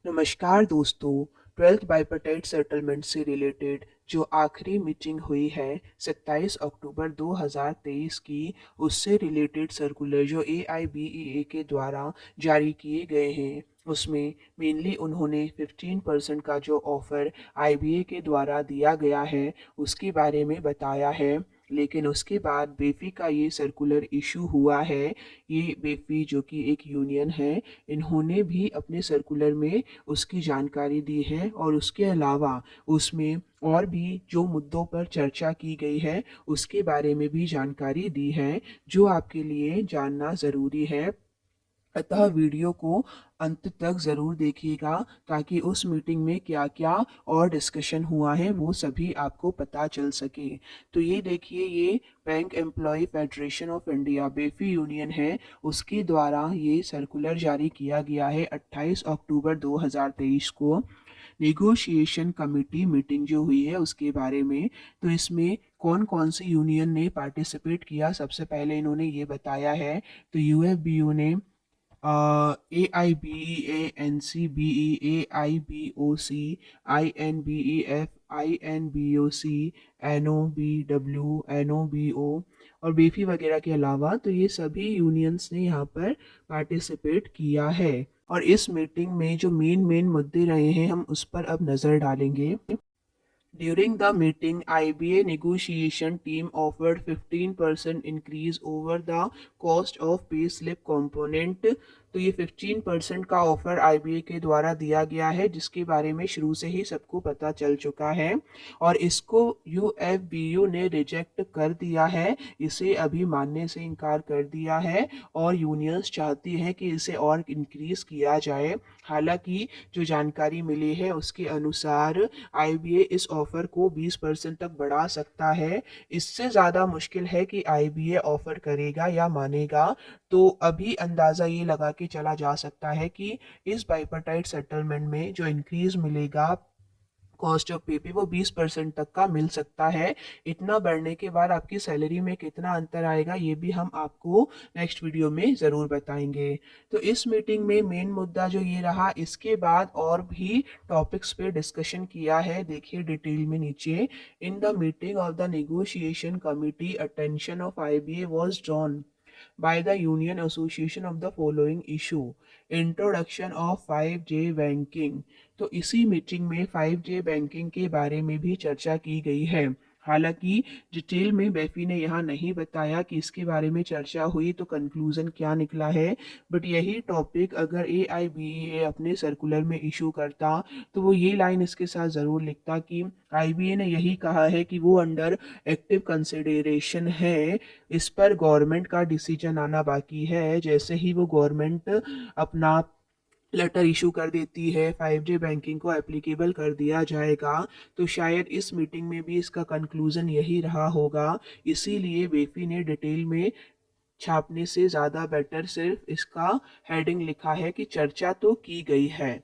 नमस्कार दोस्तों। 12th bipartite settlement से रिलेटेड जो आखिरी मीटिंग हुई है 27 अक्टूबर 2023 की, उससे रिलेटेड सर्कुलर जो AIBEA के द्वारा जारी किए गए हैं, उसमें मेनली उन्होंने 15% का जो ऑफ़र IBA के द्वारा दिया गया है उसके बारे में बताया है। लेकिन उसके बाद बेफी का ये सर्कुलर इशू हुआ है। ये बेफी जो कि एक यूनियन है, इन्होंने भी अपने सर्कुलर में उसकी जानकारी दी है और उसके अलावा उसमें और भी जो मुद्दों पर चर्चा की गई है उसके बारे में भी जानकारी दी है, जो आपके लिए जानना ज़रूरी है। अतः वीडियो को अंत तक ज़रूर देखिएगा ताकि उस मीटिंग में क्या-क्या और डिस्कशन हुआ है वो सभी आपको पता चल सके। तो ये देखिए, ये bank employ federation of India BEFI union है, उसके द्वारा ये सर्कुलर जारी किया गया है 28 अक्टूबर 2023 को। नेगोशिएशन कमेटी मीटिंग जो हुई है उसके बारे में, तो इसमें कौन कौन सी यूनियन ने पार्टिसिपेट किया, सबसे पहले इन्होंने ये बताया है। तो UFBU ने AIBEA, NCBE, AIBOC, INBEF, INBOC, NOBW, NOBO और बेफी वगैरह के अलावा तो ये सभी यूनियंस ने यहाँ पर पार्टिसिपेट किया है। और इस मीटिंग में जो मेन मुद्दे रहे हैं हम उस पर अब नज़र डालेंगे। During the meeting, IBA negotiation team offered 15% increase over the cost of payslip component। तो ये 15% का ऑफर IBA के द्वारा दिया गया है, जिसके बारे में शुरू से ही सबको पता चल चुका है और इसको UFBU ने रिजेक्ट कर दिया है, इसे अभी मानने से इनकार कर दिया है और यूनियंस चाहती हैं कि इसे और इंक्रीज किया जाए। हालांकि जो जानकारी मिली है उसके अनुसार IBA इस ऑफर को 20% तक बढ़ा सकता है। इससे ज़्यादा मुश्किल है कि IBA ऑफर करेगा या मानेगा। तो अभी अंदाज़ा ये लगा के चला जा सकता है कि इस बाइपर्टाइट सेटलमेंट में जो इंक्रीज मिलेगा कॉस्ट ऑफ पे वो 20% तक का मिल सकता है। इतना बढ़ने के बाद आपकी सैलरी में कितना अंतर आएगा ये भी हम आपको नेक्स्ट वीडियो में ज़रूर बताएंगे। तो इस मीटिंग में मेन मुद्दा जो ये रहा, इसके बाद और भी टॉपिक्स पे डिस्कशन किया है, देखिए डिटेल में नीचे। In the meeting of the negotiation committee attention of IBA was drawn by the Union Association of the following issue: Introduction of 5G banking। तो इसी मीटिंग में 5G बैंकिंग के बारे में भी चर्चा की गई है। हालांकि डिटेल में बेफी ने यहाँ नहीं बताया कि इसके बारे में चर्चा हुई तो कंक्लूजन क्या निकला है, बट यही टॉपिक अगर AIBA अपने सर्कुलर में इशू करता तो वो ये लाइन इसके साथ ज़रूर लिखता कि IBA ने यही कहा है कि वो अंडर एक्टिव कंसिडरेशन है, इस पर गवर्नमेंट का डिसीजन आना बाकी है। जैसे ही वो गवर्नमेंट अपना लेटर इशू कर देती है, 5G बैंकिंग को एप्लीकेबल कर दिया जाएगा, तो शायद इस मीटिंग में भी इसका कंक्लूजन यही रहा होगा। इसीलिए बेफी ने डिटेल में छापने से ज़्यादा बेटर सिर्फ इसका हेडिंग लिखा है कि चर्चा तो की गई है,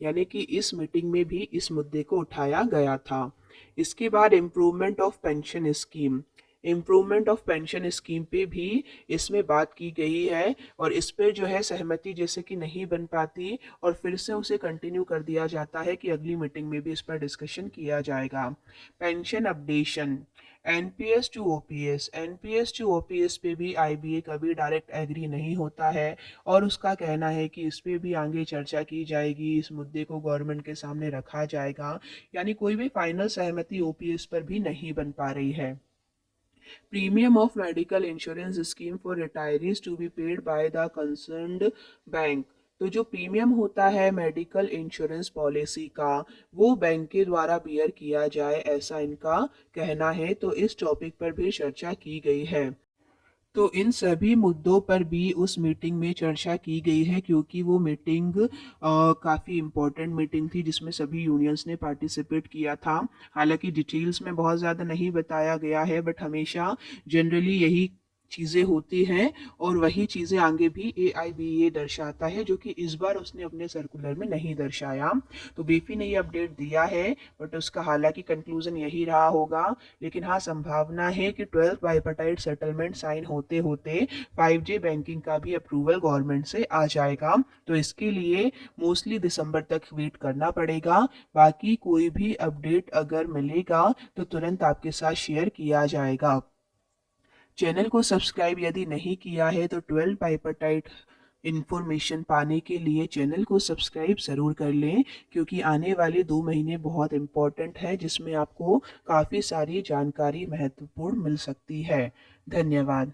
यानी कि इस मीटिंग में भी इस मुद्दे को उठाया गया था। इसके बाद improvement of pension scheme, improvement of pension scheme पे भी इसमें बात की गई है और इस पर जो है सहमति जैसे कि नहीं बन पाती और फिर से उसे कंटिन्यू कर दिया जाता है कि अगली मीटिंग में भी इस पर डिस्कशन किया जाएगा। Pension updation, NPS to OPS, NPS to OPS पे भी IBA कभी डायरेक्ट एग्री नहीं होता है और उसका कहना है कि इस पे भी आगे चर्चा की जाएगी, इस मुद्दे को गवर्नमेंट के सामने रखा जाएगा, यानी कोई भी फाइनल सहमति OPS पर भी नहीं बन पा रही है। Premium of medical insurance scheme for retirees to be paid by the concerned bank। तो जो प्रीमियम होता है मेडिकल इंश्योरेंस पॉलिसी का, वो बैंक के द्वारा बियर किया जाए, ऐसा इनका कहना है। तो इस टॉपिक पर भी चर्चा की गई है। तो इन सभी मुद्दों पर भी उस मीटिंग में चर्चा की गई है, क्योंकि वो मीटिंग काफ़ी इम्पोर्टेंट मीटिंग थी जिसमें सभी यूनियंस ने पार्टिसिपेट किया था। हालांकि डिटेल्स में बहुत ज़्यादा नहीं बताया गया है, बट हमेशा जनरली यही चीज़ें होती हैं और वही चीज़ें आगे भी AIBA दर्शाता है, जो कि इस बार उसने अपने सर्कुलर में नहीं दर्शाया। तो बेफी ने ये अपडेट दिया है, बट उसका हालांकि कंक्लूजन यही रहा होगा। लेकिन हाँ, संभावना है कि 12th बाइपार्टाइट सेटलमेंट साइन होते होते 5G बैंकिंग का भी अप्रूवल गवर्नमेंट से आ जाएगा। तो इसके लिए मोस्टली दिसंबर तक वेट करना पड़ेगा। बाकी कोई भी अपडेट अगर मिलेगा तो तुरंत आपके साथ शेयर किया जाएगा। चैनल को सब्सक्राइब यदि नहीं किया है तो 12 बाइपार्टाइट इन्फॉर्मेशन पाने के लिए चैनल को सब्सक्राइब ज़रूर कर लें, क्योंकि आने वाले 2 महीने बहुत इम्पोर्टेंट है, जिसमें आपको काफ़ी सारी जानकारी महत्वपूर्ण मिल सकती है। धन्यवाद।